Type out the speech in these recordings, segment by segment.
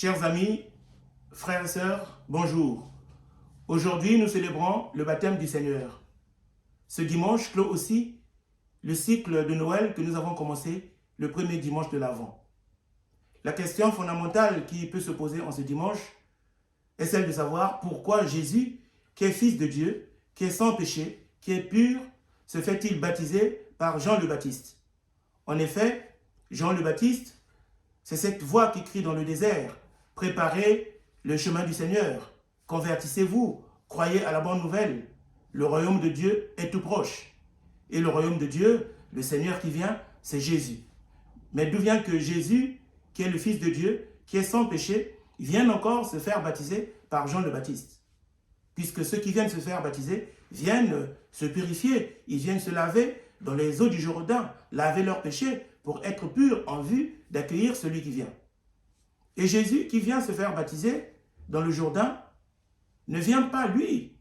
Chers amis, frères et sœurs, bonjour. Aujourd'hui, nous célébrons le baptême du Seigneur. Ce dimanche clôt aussi le cycle de Noël que nous avons commencé le premier dimanche de l'Avent. La question fondamentale qui peut se poser en ce dimanche est celle de savoir pourquoi Jésus, qui est fils de Dieu, qui est sans péché, qui est pur, se fait-il baptiser par Jean le Baptiste. En effet, Jean le Baptiste, c'est cette voix qui crie dans le désert: préparez le chemin du Seigneur, convertissez-vous, croyez à la bonne nouvelle. Le royaume de Dieu est tout proche. Et le royaume de Dieu, le Seigneur qui vient, c'est Jésus. Mais d'où vient que Jésus, qui est le Fils de Dieu, qui est sans péché, vienne encore se faire baptiser par Jean le Baptiste? Puisque ceux qui viennent se faire baptiser viennent se purifier, ils viennent se laver dans les eaux du Jourdain, laver leurs péchés pour être purs en vue d'accueillir celui qui vient. Et Jésus qui vient se faire baptiser dans le Jourdain ne vient pas, lui,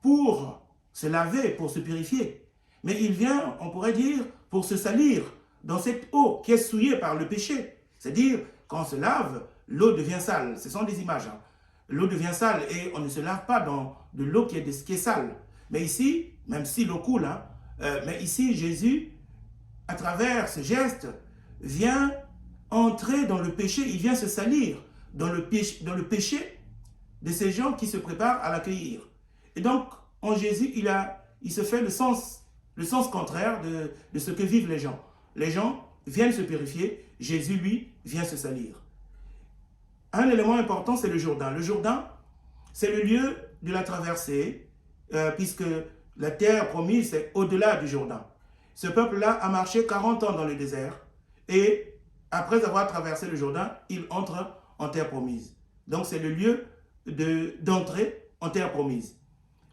pour se laver, pour se purifier, mais il vient, on pourrait dire, pour se salir dans cette eau qui est souillée par le péché. C'est-à-dire, quand on se lave, l'eau devient sale. Ce sont des images. L'eau devient sale et on ne se lave pas dans de l'eau qui est sale. Mais ici, même si l'eau coule, mais ici, Jésus, à travers ce geste, vient entrer dans le péché, il vient se salir dans le péché de ces gens qui se préparent à l'accueillir. Et donc, en Jésus, il se fait le sens contraire de ce que vivent les gens. Les gens viennent se purifier, Jésus, lui, vient se salir. Un élément important, c'est le Jourdain. Le Jourdain, c'est le lieu de la traversée, puisque la terre promise est au-delà du Jourdain. Ce peuple-là a marché 40 ans dans le désert, et après avoir traversé le Jourdain, il entre en terre promise. Donc c'est le lieu d'entrée en terre promise.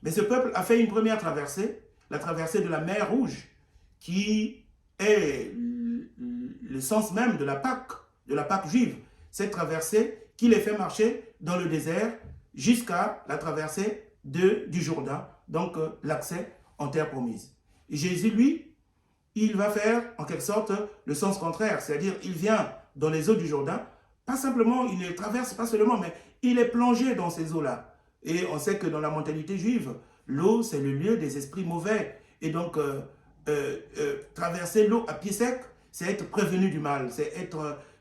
Mais ce peuple a fait une première traversée, la traversée de la mer Rouge, qui est le sens même de la Pâque juive. Cette traversée qui les fait marcher dans le désert jusqu'à la traversée du Jourdain, donc l'accès en terre promise. Et Jésus, lui, il va faire en quelque sorte le sens contraire, c'est-à-dire il vient dans les eaux du Jourdain, pas simplement, il ne traverse pas seulement, mais il est plongé dans ces eaux-là. Et on sait que dans la mentalité juive, l'eau, c'est le lieu des esprits mauvais. Et donc, traverser l'eau à pied sec, c'est être prévenu du mal, c'est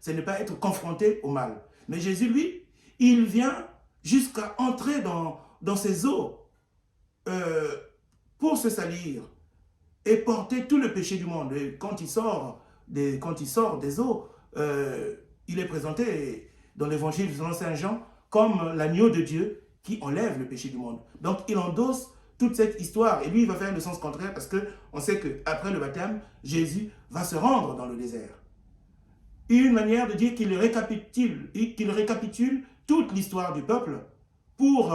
ne pas être confronté au mal. Mais Jésus, lui, il vient jusqu'à entrer dans ces eaux pour se salir et porter tout le péché du monde. Et quand il sort des eaux, il est présenté dans l'évangile selon Saint Jean comme l'agneau de Dieu qui enlève le péché du monde. Donc il endosse toute cette histoire et lui il va faire le sens contraire parce qu'on sait qu'après le baptême, Jésus va se rendre dans le désert. Une manière de dire qu'il récapitule toute l'histoire du peuple pour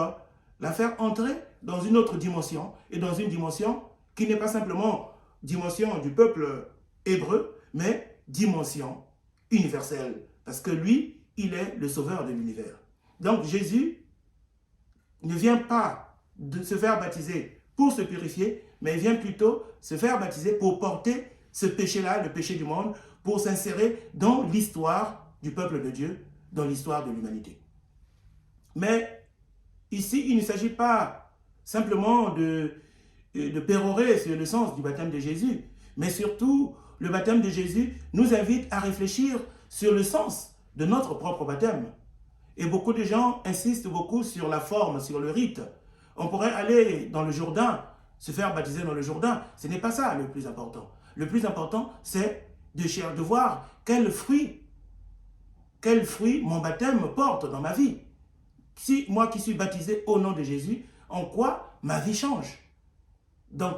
la faire entrer dans une autre dimension et dans une dimension qui n'est pas simplement dimension du peuple hébreu, mais dimension universelle. Parce que lui, il est le sauveur de l'univers. Donc Jésus ne vient pas de se faire baptiser pour se purifier, mais il vient plutôt se faire baptiser pour porter ce péché-là, le péché du monde, pour s'insérer dans l'histoire du peuple de Dieu, dans l'histoire de l'humanité. Mais ici, il ne s'agit pas simplement de pérorer sur le sens du baptême de Jésus, mais surtout, le baptême de Jésus nous invite à réfléchir sur le sens de notre propre baptême. Et beaucoup de gens insistent beaucoup sur la forme, sur le rite. On pourrait aller dans le Jourdain, se faire baptiser dans le Jourdain. Ce n'est pas ça le plus important. Le plus important, c'est de voir quel fruit mon baptême porte dans ma vie. Si moi qui suis baptisé au nom de Jésus, en quoi ma vie change? Donc,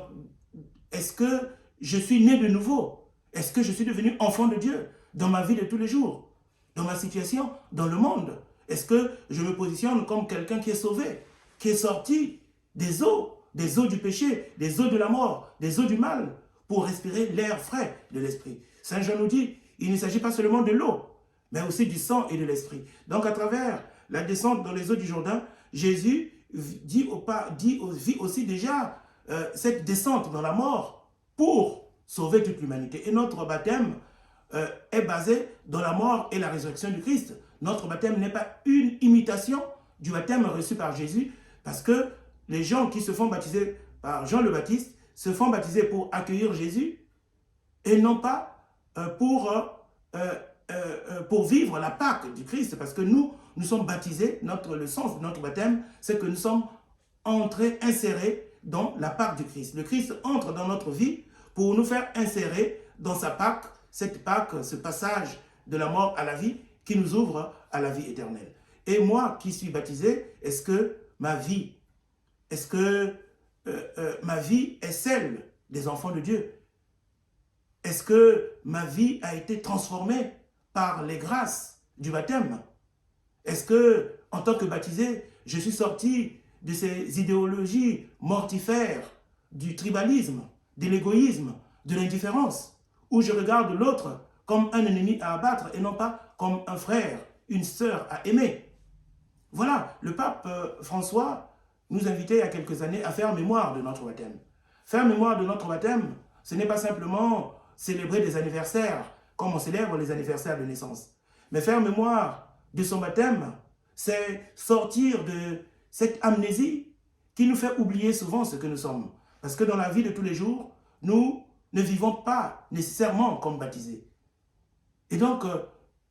est-ce que je suis né de nouveau? Est-ce que je suis devenu enfant de Dieu dans ma vie de tous les jours? Dans ma situation, dans le monde? Est-ce que je me positionne comme quelqu'un qui est sauvé, qui est sorti des eaux du péché, des eaux de la mort, des eaux du mal, pour respirer l'air frais de l'esprit? Saint Jean nous dit, il ne s'agit pas seulement de l'eau, mais aussi du sang et de l'esprit. Donc à travers la descente dans les eaux du Jourdain, Jésus vit aussi déjà cette descente dans la mort pour sauver toute l'humanité. Et notre baptême est basé dans la mort et la résurrection du Christ. Notre baptême n'est pas une imitation du baptême reçu par Jésus, parce que les gens qui se font baptiser par Jean le Baptiste se font baptiser pour accueillir Jésus et non pas pour vivre la Pâque du Christ, parce que nous sommes baptisés, le sens de notre baptême, c'est que nous sommes entrés, insérés dans la Pâque du Christ. Le Christ entre dans notre vie pour nous faire insérer dans sa Pâque, cette Pâque, ce passage de la mort à la vie qui nous ouvre à la vie éternelle. Et moi qui suis baptisé, est-ce que ma vie est celle des enfants de Dieu? Est-ce que ma vie a été transformée par les grâces du baptême? Est-ce que, en tant que baptisé, je suis sorti de ces idéologies mortifères du tribalisme, de l'égoïsme, de l'indifférence, où je regarde l'autre comme un ennemi à abattre et non pas comme un frère, une sœur à aimer? Voilà, le pape François nous invitait il y a quelques années à faire mémoire de notre baptême. Faire mémoire de notre baptême, ce n'est pas simplement célébrer des anniversaires, comme on célèbre les anniversaires de naissance. Mais faire mémoire de son baptême, c'est sortir de cette amnésie qui nous fait oublier souvent ce que nous sommes. Parce que dans la vie de tous les jours, nous ne vivons pas nécessairement comme baptisés. Et donc,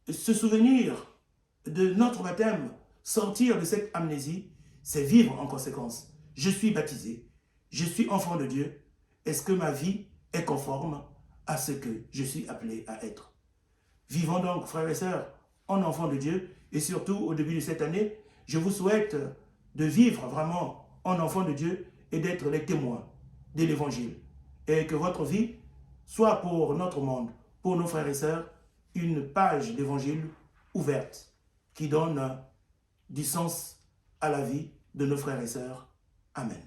se souvenir de notre baptême, sortir de cette amnésie, c'est vivre en conséquence. Je suis baptisé, je suis enfant de Dieu. Est-ce que ma vie est conforme à ce que je suis appelé à être? Vivons donc, frères et sœurs, en enfants de Dieu, et surtout au début de cette année, je vous souhaite de vivre vraiment en enfant de Dieu et d'être les témoins de l'Évangile. Et que votre vie soit pour notre monde, pour nos frères et sœurs, une page d'Évangile ouverte qui donne du sens à la vie de nos frères et sœurs. Amen.